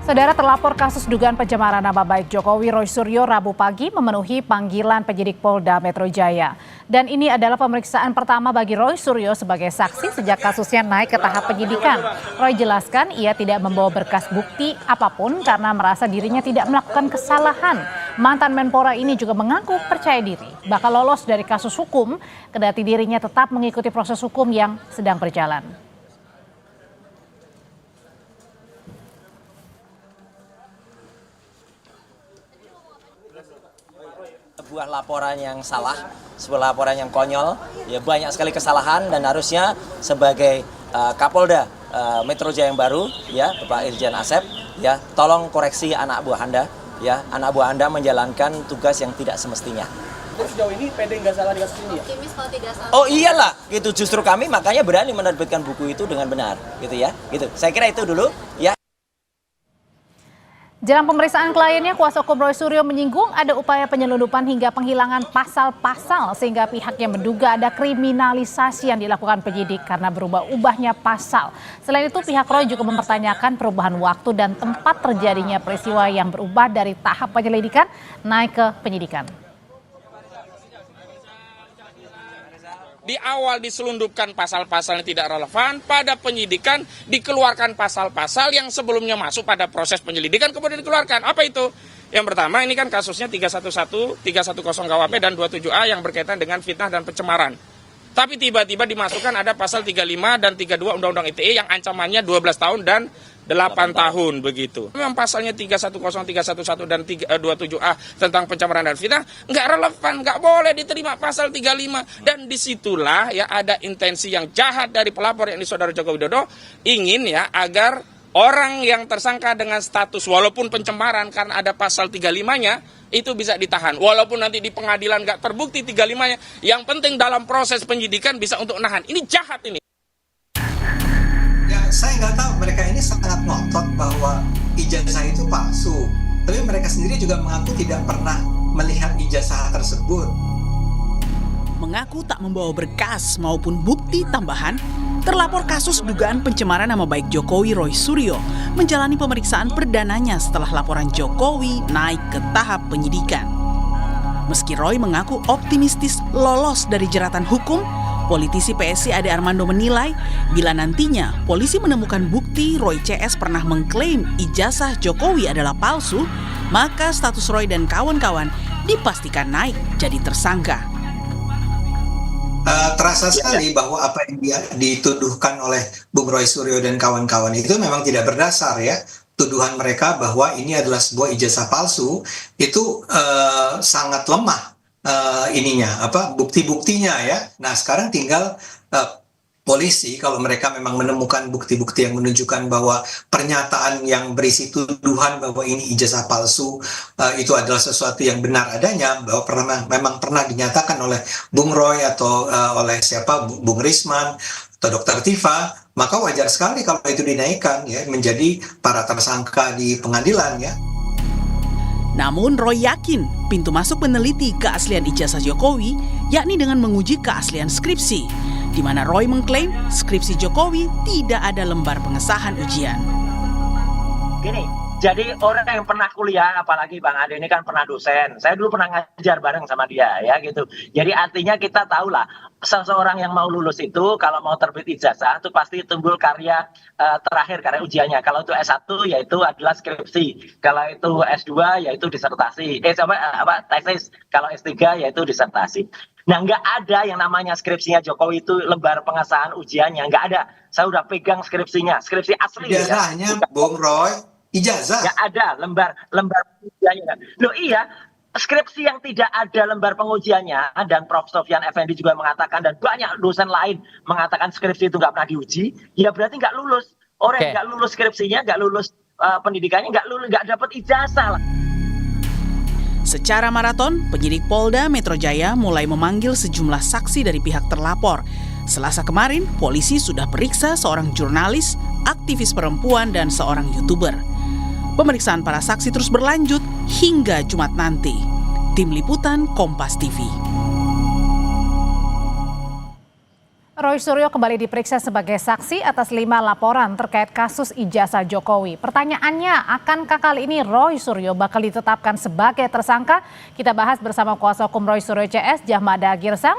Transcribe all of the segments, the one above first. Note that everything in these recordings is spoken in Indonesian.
Saudara terlapor kasus dugaan pencemaran nama baik Jokowi Roy Suryo Rabu pagi memenuhi panggilan penyidik Polda Metro Jaya. Dan ini adalah pemeriksaan pertama bagi Roy Suryo sebagai saksi sejak kasusnya naik ke tahap penyidikan. Roy jelaskan ia tidak membawa berkas bukti apapun karena merasa dirinya tidak melakukan kesalahan. Mantan Menpora ini juga mengaku percaya diri bakal lolos dari kasus hukum, kendati dirinya tetap mengikuti proses hukum yang sedang berjalan. Sebuah laporan yang salah, sebuah laporan yang konyol, ya banyak sekali kesalahan dan harusnya sebagai Kapolda Metro Jaya yang baru, ya Bapak Irjen Asep, ya tolong koreksi anak buah Anda, ya anak buah Anda menjalankan tugas yang tidak semestinya. Terus sejauh ini PD nggak salah di kasus ini ya? Optimis kalau tidak salah. Oh iyalah, gitu justru kami makanya berani menerbitkan buku itu dengan benar, gitu ya, gitu. Saya kira itu dulu, ya. Dalam pemeriksaan kliennya, kuasa hukum Roy Suryo menyinggung ada upaya penyelundupan hingga penghilangan pasal-pasal sehingga pihaknya menduga ada kriminalisasi yang dilakukan penyidik karena berubah-ubahnya pasal. Selain itu, pihak Roy juga mempertanyakan perubahan waktu dan tempat terjadinya peristiwa yang berubah dari tahap penyelidikan naik ke penyidikan. Di awal diselundupkan pasal-pasal yang tidak relevan, pada penyidikan dikeluarkan pasal-pasal yang sebelumnya masuk pada proses penyelidikan kemudian dikeluarkan. Apa itu? Yang pertama ini kan kasusnya 311, 310 KUHP dan 27A yang berkaitan dengan fitnah dan pencemaran. Tapi tiba-tiba dimasukkan ada pasal 35 dan 32 Undang-Undang ITE yang ancamannya 12 tahun dan 8 tahun begitu. Memang pasalnya 310, 311 dan 27A tentang pencemaran dan fitnah nggak relevan, nggak boleh diterima pasal 35. Dan disitulah ya ada intensi yang jahat dari pelapor yakni Saudara Joko Widodo ingin ya agar orang yang tersangka dengan status walaupun pencemaran karena ada pasal 35-nya itu bisa ditahan. Walaupun nanti di pengadilan nggak terbukti 35-nya, yang penting dalam proses penyidikan bisa untuk nahan. Ini jahat ini. Saya nggak tahu, mereka ini sangat ngotot bahwa ijazah itu palsu. Tapi mereka sendiri juga mengaku tidak pernah melihat ijazah tersebut. Mengaku tak membawa berkas maupun bukti tambahan, terlapor kasus dugaan pencemaran nama baik Jokowi Roy Suryo menjalani pemeriksaan perdananya setelah laporan Jokowi naik ke tahap penyidikan. Meski Roy mengaku optimistis lolos dari jeratan hukum, politisi PSI Ade Armando menilai bila nantinya polisi menemukan bukti Roy CS pernah mengklaim ijazah Jokowi adalah palsu, maka status Roy dan kawan-kawan dipastikan naik jadi tersangka. Terasa sekali bahwa apa yang dituduhkan oleh Bung Roy Suryo dan kawan-kawan itu memang tidak berdasar ya. Tuduhan mereka bahwa ini adalah sebuah ijazah palsu itu sangat lemah. Bukti-buktinya ya. Nah sekarang tinggal polisi kalau mereka memang menemukan bukti-bukti yang menunjukkan bahwa pernyataan yang berisi tuduhan bahwa ini ijazah palsu itu adalah sesuatu yang benar adanya, bahwa memang pernah dinyatakan oleh Bung Roy atau oleh Bung Risman atau Dr. Tifa, maka wajar sekali kalau itu dinaikkan ya menjadi para tersangka di pengadilan ya. Namun Roy yakin pintu masuk meneliti keaslian ijazah Jokowi yakni dengan menguji keaslian skripsi, di mana Roy mengklaim skripsi Jokowi tidak ada lembar pengesahan ujian. Gini, jadi orang yang pernah kuliah, apalagi Bang Ade ini kan pernah dosen, saya dulu pernah ngajar bareng sama dia ya gitu. Jadi artinya kita tahulah seseorang yang mau lulus itu kalau mau terbit ijazah itu pasti timbul karya terakhir, karya ujiannya. Kalau itu S1 yaitu adalah skripsi, kalau itu S2 yaitu disertasi, tesis, kalau S3 yaitu disertasi. Nah nggak ada yang namanya skripsinya Jokowi itu lembar pengesahan ujiannya, nggak ada. Saya udah pegang skripsinya, skripsi asli. Ijazahnya Bung Roy, ijazah. Nggak ada lembar pengujiannya. Loh iya, skripsi yang tidak ada lembar pengujiannya, dan Prof. Sofyan Effendi juga mengatakan, dan banyak dosen lain mengatakan skripsi itu nggak pernah diuji, ya berarti nggak lulus. Orang yang nggak lulus skripsinya, nggak lulus pendidikannya, nggak dapat ijazah lah. Secara maraton, penyidik Polda Metro Jaya mulai memanggil sejumlah saksi dari pihak terlapor. Selasa kemarin, polisi sudah periksa seorang jurnalis, aktivis perempuan, dan seorang YouTuber. Pemeriksaan para saksi terus berlanjut hingga Jumat nanti. Tim Liputan Kompas TV. Roy Suryo kembali diperiksa sebagai saksi atas 5 laporan terkait kasus ijazah Jokowi. Pertanyaannya, akankah kali ini Roy Suryo bakal ditetapkan sebagai tersangka? Kita bahas bersama kuasa hukum Roy Suryo CS, Jahmada Girsang.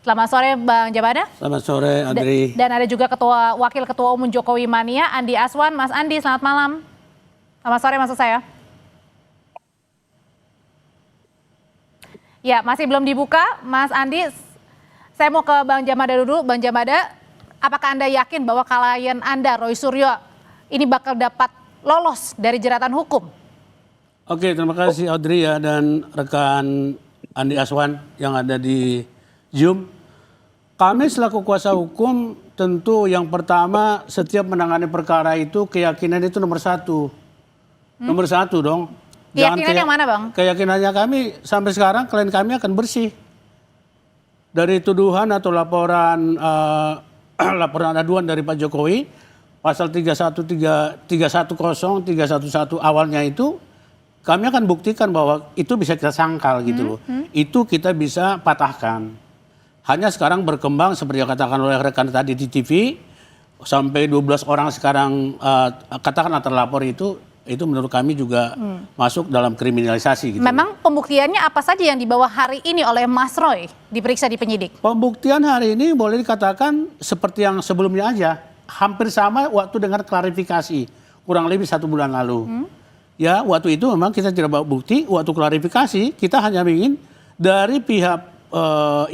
Selamat sore Bang Jahmada. Selamat sore Andri. Dan ada juga Wakil Ketua Umum Jokowi Mania, Andi Aswan. Mas Andi, selamat malam. Selamat sore maksud saya. Ya, masih belum dibuka, Mas Andi. Saya mau ke Bang Jahmada dulu. Bang Jahmada, apakah Anda yakin bahwa klien Anda, Roy Suryo, ini bakal dapat lolos dari jeratan hukum? Oke, terima kasih Audrey ya dan rekan Andi Aswan yang ada di Zoom. Kami selaku kuasa hukum tentu yang pertama setiap menangani perkara itu keyakinan itu nomor satu. Nomor satu dong. Keyakinan yang mana Bang? Keyakinannya kami sampai sekarang klien kami akan bersih. Dari tuduhan atau laporan laporan aduan dari Pak Jokowi pasal 310, 311 awalnya itu kami akan buktikan bahwa itu bisa kita sangkal gitu loh. Itu kita bisa patahkan. Hanya sekarang berkembang seperti yang katakan oleh rekan tadi di TV sampai 12 orang sekarang katakanlah terlapor itu menurut kami juga masuk dalam kriminalisasi gitu. Memang pembuktiannya apa saja yang dibawa hari ini oleh Mas Roy diperiksa di penyidik? Pembuktian hari ini boleh dikatakan seperti yang sebelumnya aja. Hampir sama waktu dengan klarifikasi. Kurang lebih 1 bulan lalu. Ya waktu itu memang kita tidak bawa bukti. Waktu klarifikasi kita hanya ingin dari pihak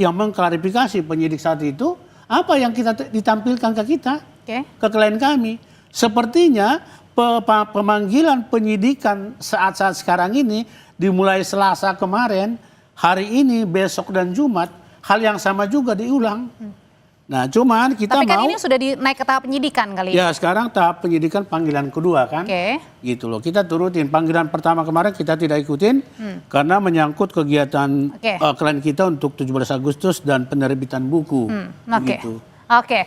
yang mengklarifikasi penyidik saat itu. Apa yang kita ditampilkan ke kita. Ke klien kami. Sepertinya pemanggilan penyidikan saat-saat sekarang ini dimulai Selasa kemarin, hari ini, besok dan Jumat, hal yang sama juga diulang. Nah, cuman kita Tapi kan mau ini sudah naik ke tahap penyidikan kali ya. Sekarang tahap penyidikan panggilan kedua kan. Gitu loh. Kita turutin panggilan pertama kemarin kita tidak ikutin karena menyangkut kegiatan klien kita untuk 17 Agustus dan penerbitan buku. Gitu. Oke,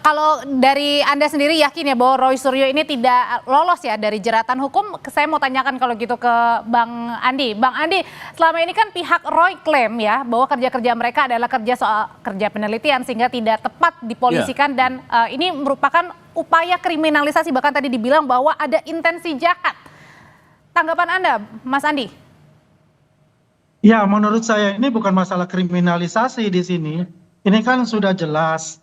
kalau dari Anda sendiri yakin ya bahwa Roy Suryo ini tidak lolos ya dari jeratan hukum? Saya mau tanyakan kalau gitu ke Bang Andi. Bang Andi, selama ini kan pihak Roy klaim ya bahwa kerja-kerja mereka adalah kerja penelitian sehingga tidak tepat dipolisikan dan ini merupakan upaya kriminalisasi, bahkan tadi dibilang bahwa ada intensi jahat. Tanggapan Anda, Mas Andi? Ya, menurut saya ini bukan masalah kriminalisasi di sini. Ini kan sudah jelas.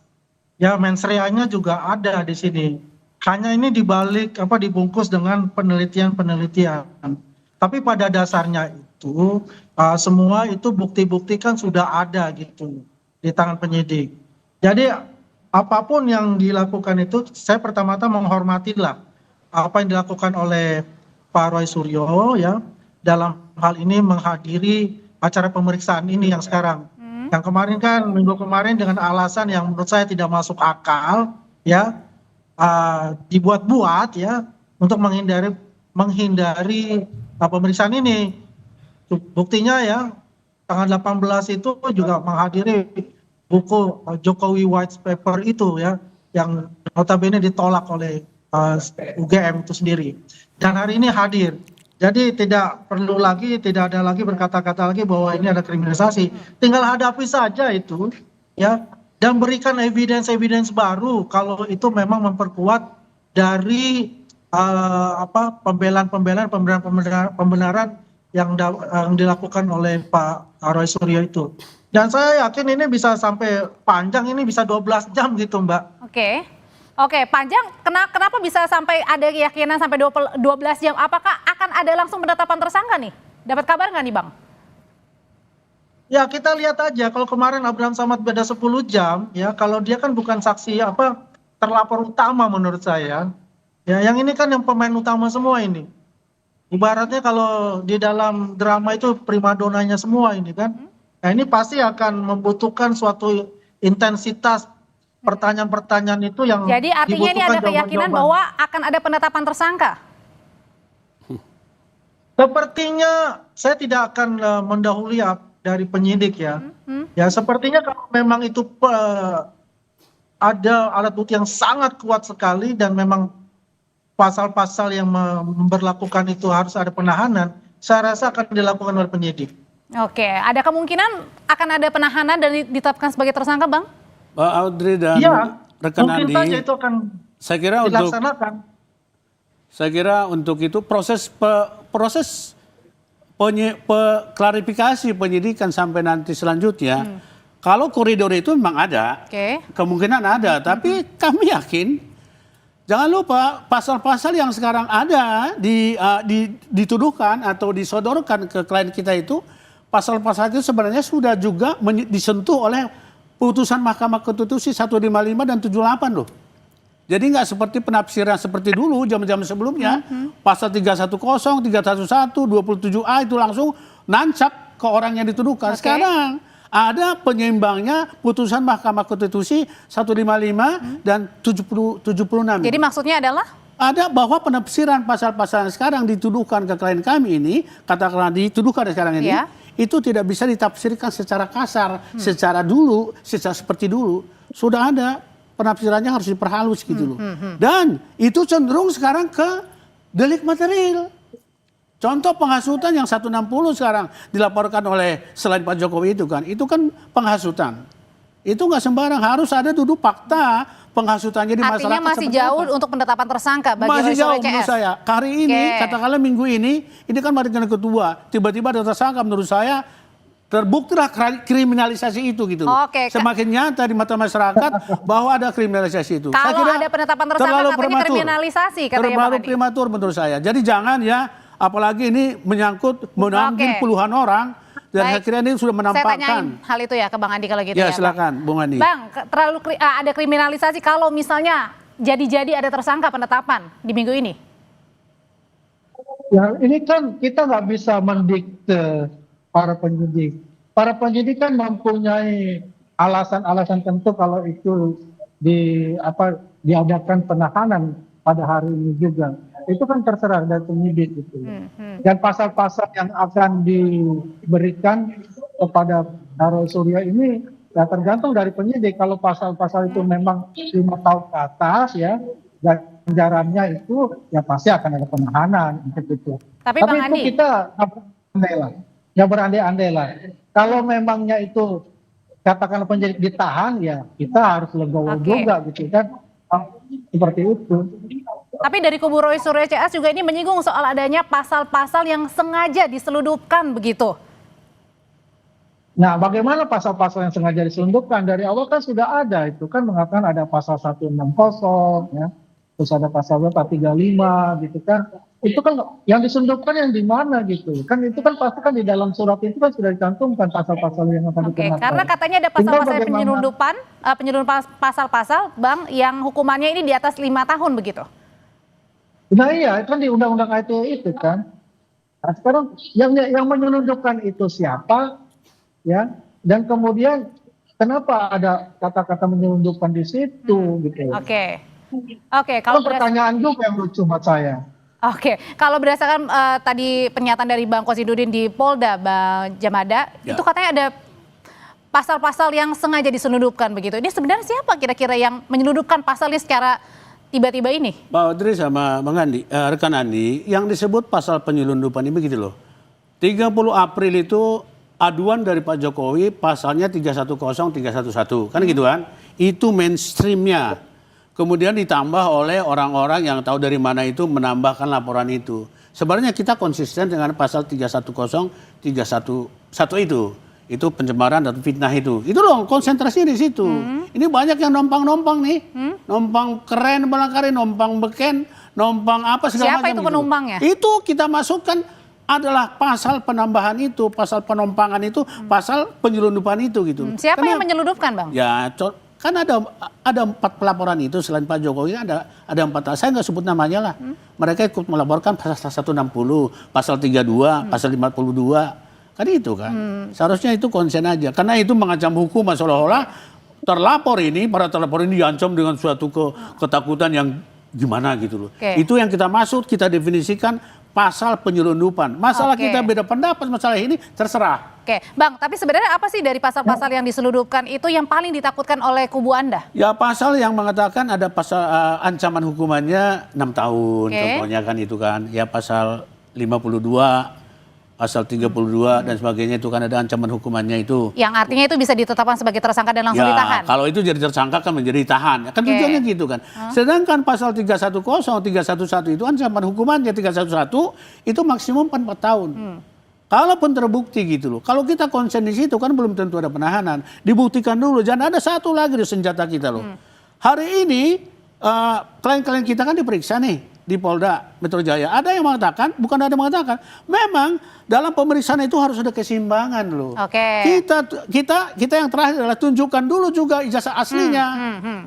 Ya, mens reanya juga ada di sini. Hanya ini dibalik dibungkus dengan penelitian-penelitian. Tapi pada dasarnya itu semua itu bukti-bukti kan sudah ada gitu di tangan penyidik. Jadi apapun yang dilakukan itu saya pertama-tama menghormatilah apa yang dilakukan oleh Pak Roy Suryo ya dalam hal ini menghadiri acara pemeriksaan ini yang sekarang. Yang kemarin kan minggu kemarin dengan alasan yang menurut saya tidak masuk akal ya dibuat-buat ya untuk menghindari pemeriksaan ini. Buktinya ya tanggal 18 itu juga menghadiri buku Jokowi White Paper itu ya yang notabene ditolak oleh UGM itu sendiri. Dan hari ini hadir. Jadi tidak ada lagi berkata-kata lagi bahwa ini ada kriminalisasi. Tinggal hadapi saja itu ya dan berikan evidence baru kalau itu memang memperkuat dari pembenaran yang dilakukan oleh Pak Roy Suryo itu. Dan saya yakin ini bisa sampai panjang, ini bisa 12 jam gitu Mbak. Oke, panjang. Kenapa bisa sampai ada keyakinan sampai 12 jam? Apakah akan ada langsung penetapan tersangka nih? Dapat kabar nggak nih Bang? Ya kita lihat aja. Kalau kemarin Abraham Samad beda 10 jam, ya kalau dia kan bukan saksi terlapor utama menurut saya. Ya yang ini kan yang pemain utama semua ini. Ibaratnya kalau di dalam drama itu primadonanya semua ini kan. Nah ini pasti akan membutuhkan suatu intensitas pertanyaan-pertanyaan itu yang jadi artinya ini ada keyakinan bahwa akan ada penetapan tersangka? Sepertinya saya tidak akan mendahului dari penyidik ya. Ya sepertinya kalau memang itu ada alat bukti yang sangat kuat sekali dan memang pasal-pasal yang memberlakukan itu harus ada penahanan, saya rasa akan dilakukan oleh penyidik. Oke, ada kemungkinan akan ada penahanan dan ditetapkan sebagai tersangka Bang? Pak Audrey dan Iya, rekan mungkin Andi, saja itu akan saya kira dilaksanakan. untuk itu proses klarifikasi penyidikan sampai nanti selanjutnya, kalau koridor itu memang ada, kemungkinan ada, tapi kami yakin, jangan lupa pasal-pasal yang sekarang ada dituduhkan atau disodorkan ke klien kita itu, pasal-pasal itu sebenarnya sudah juga disentuh oleh putusan Mahkamah Konstitusi 155 dan 78 loh. Jadi nggak seperti penafsiran seperti dulu zaman-zaman sebelumnya, pasal 310, 311, 27A itu langsung nancap ke orang yang dituduhkan. Sekarang ada penyeimbangnya putusan Mahkamah Konstitusi 155 dan 76. Jadi maksudnya adalah? Ada bahwa penafsiran pasal-pasal yang sekarang dituduhkan ke klien kami ini, katakanlah dituduhkan sekarang ini, itu tidak bisa ditafsirkan secara kasar, secara seperti dulu. Sudah ada penafsirannya, harus diperhalus gitu loh. Dan itu cenderung sekarang ke delik material. Contoh penghasutan yang 160 sekarang dilaporkan oleh selain Pak Jokowi itu kan penghasutan. Itu nggak sembarang, harus ada duduk fakta penghasutannya di masyarakat. Artinya masih jauh untuk penetapan tersangka bagi masih jauh CS. menurut saya. Hari ini, katakanlah minggu ini kan maritan kedua, tiba-tiba ada tersangka, menurut saya terbuktilah kriminalisasi itu gitu. Semakin nyata di mata masyarakat bahwa ada kriminalisasi itu. Kalau ada penetapan tersangka katanya kriminalisasi, terlalu prematur menurut saya. Jadi jangan ya, apalagi ini menyangkut mengambil puluhan orang. Dan saya kira ini sudah menampakkan. Saya tanyain hal itu ya ke Bang Andi kalau gitu ya. Silakan, Bung Andi. Bang, ada kriminalisasi kalau misalnya jadi ada tersangka penetapan di minggu ini? Ya, ini kan kita nggak bisa mendikte para penyidik. Para penyidik kan mempunyai alasan-alasan tentu kalau itu diadakan penahanan pada hari ini juga. Itu kan terserah dari penyidik itu. Dan pasal-pasal yang akan diberikan kepada Roy Suryo ini ya tergantung dari penyidik. Kalau pasal-pasal itu memang 5 tahun ke atas ya, ganjarannya itu ya pasti akan ada penahanan untuk itu. Tapi itu Andi, kita nggak berandai-andai lah. Kalau memangnya itu katakanlah penyidik ditahan ya kita harus legowo juga gitu kan. Seperti itu. Tapi dari kubu Roy Suryo CS juga ini menyinggung soal adanya pasal-pasal yang sengaja diselundupkan begitu. Nah, bagaimana pasal-pasal yang sengaja diselundupkan? Dari awal kan sudah ada, itu kan mengatakan ada pasal 160 ya. Terus ada pasal 435 gitu kan. Itu kan yang diselundupkan yang di mana gitu. Kan itu kan pasti kan di dalam surat itu kan sudah dicantumkan pasal-pasal yang akan dikenakan. Karena katanya ada pasal-pasal penyelundupan pasal-pasal Bang yang hukumannya ini di atas 5 tahun begitu. Nah iya, kan di Undang-Undang ITE itu kan. Nah, sekarang yang menyelundupkan itu siapa, ya? Dan kemudian kenapa ada kata-kata menyelundupkan di situ, gitu? Oke. Kalau pertanyaan juga yang lucu buat saya. Kalau berdasarkan tadi pernyataan dari Bang Kosidudin di Polda, Bang Jamada, itu katanya ada pasal-pasal yang sengaja diselundupkan begitu. Ini sebenarnya siapa kira-kira yang menyelundupkan pasalnya secara tiba-tiba ini? Pak Audrey sama Bang Andi, rekan Andi, yang disebut pasal penyelundupan ini begitu loh. 30 April itu aduan dari Pak Jokowi pasalnya 310, 311, kan gitu kan? Itu mainstreamnya. Kemudian ditambah oleh orang-orang yang tahu dari mana itu menambahkan laporan itu. Sebenarnya kita konsisten dengan pasal 310, 311 itu. Itu pencemaran dan fitnah itu. Itu loh konsentrasi di situ. Ini banyak yang nompang-nompang nih. Nompang keren barangkali, nompang beken, nompang apa segala macam. Siapa itu penumpangnya? Itu kita masukkan adalah pasal penambahan itu, pasal penompangan itu, pasal penyelundupan itu gitu. Siapa yang menyelundupkan, Bang? Ya, kan ada 4 pelaporan itu selain Pak Jokowi ada 4. Saya nggak sebut namanya lah. Mereka ikut melaporkan pasal 160, pasal 32, pasal 52. Kan itu kan. Seharusnya itu konsen aja. Karena itu mengancam hukum seolah-olah para terlapor ini diancam dengan suatu ketakutan yang gimana gitu loh. Itu yang kita maksud, kita definisikan pasal penyelundupan. Masalah kita beda pendapat masalah ini terserah. Bang, tapi sebenarnya apa sih dari pasal-pasal yang diselundupkan itu yang paling ditakutkan oleh kubu Anda? Ya pasal yang mengatakan ada pasal ancaman hukumannya 6 tahun contohnya kan itu kan. Ya pasal 52 pasal 32 dan sebagainya itu kan ada ancaman hukumannya itu. Yang artinya itu bisa ditetapkan sebagai tersangka dan langsung Ya, ditahan. kalau itu jadi tersangka kan menjadi tahan. Kan Oke. tujuannya gitu kan. Sedangkan pasal 310, 311 itu ancaman hukumannya 311 itu maksimum 4 tahun. Kalaupun terbukti gitu loh. Kalau kita konsen di situ kan belum tentu ada penahanan. Dibuktikan dulu. Jangan ada satu lagi di senjata kita loh. Hari ini klien-klien kita kan diperiksa nih di Polda Metro Jaya. Ada yang mengatakan, bukan ada yang mengatakan, memang dalam pemeriksaan itu harus ada keseimbangan loh. Oke. Kita yang terakhir adalah tunjukkan dulu juga ijazah aslinya,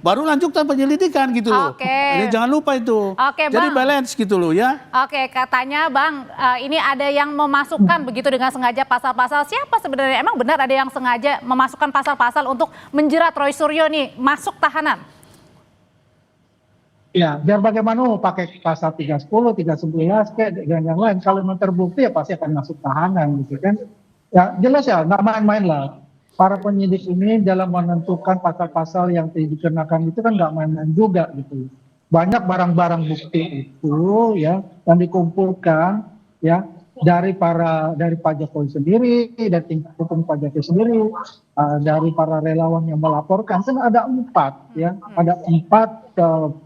baru lanjutkan penyelidikan gitu loh. Oke. Jadi jangan lupa itu. Oke, jadi Bang. balance gitu loh ya. Oke, katanya Bang, ini ada yang memasukkan begitu dengan sengaja pasal-pasal. Siapa sebenarnya? Emang benar ada yang sengaja memasukkan pasal-pasal untuk menjerat Roy Suryo nih masuk tahanan? Ya, biar bagaimana mau pakai pasal 310, 311, kayak dan yang lain. Kalau memang terbukti ya pasti akan masuk tahanan gitu kan. Ya jelas ya, nggak main-main lah. Para penyidik ini dalam menentukan pasal-pasal yang dikenakan itu kan nggak main-main juga gitu. Banyak barang-barang bukti itu ya yang dikumpulkan ya dari Pak Jokowi sendiri, dari tim hukum Pak Jokowi sendiri, dari para relawan yang melaporkan, kan ada 4 ya, ada 4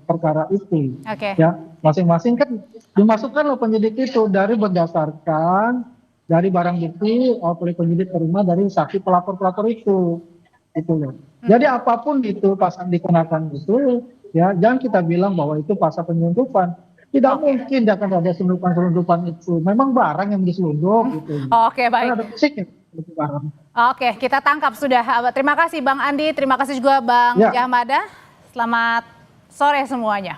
perkara itu. Oke. Ya, masing-masing kan dimasukkan loh penyidik itu dari berdasarkan dari barang bukti oleh penyidik terima dari saksi pelapor-pelapor itu loh. Jadi apapun itu pasal dikenakan itu ya jangan kita bilang bahwa itu pasal penyelundupan. Tidak mungkin akan ada selundupan itu. Memang barang yang diselundup gitu. Oke, baik. Kan ada fisiknya itu barang. Oke, kita tangkap sudah. Terima kasih Bang Andi, terima kasih juga Bang Ya. Jahmada. Selamat sore semuanya.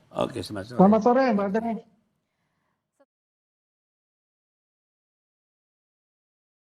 Oke, selamat sore. Selamat sore Mbak Dani.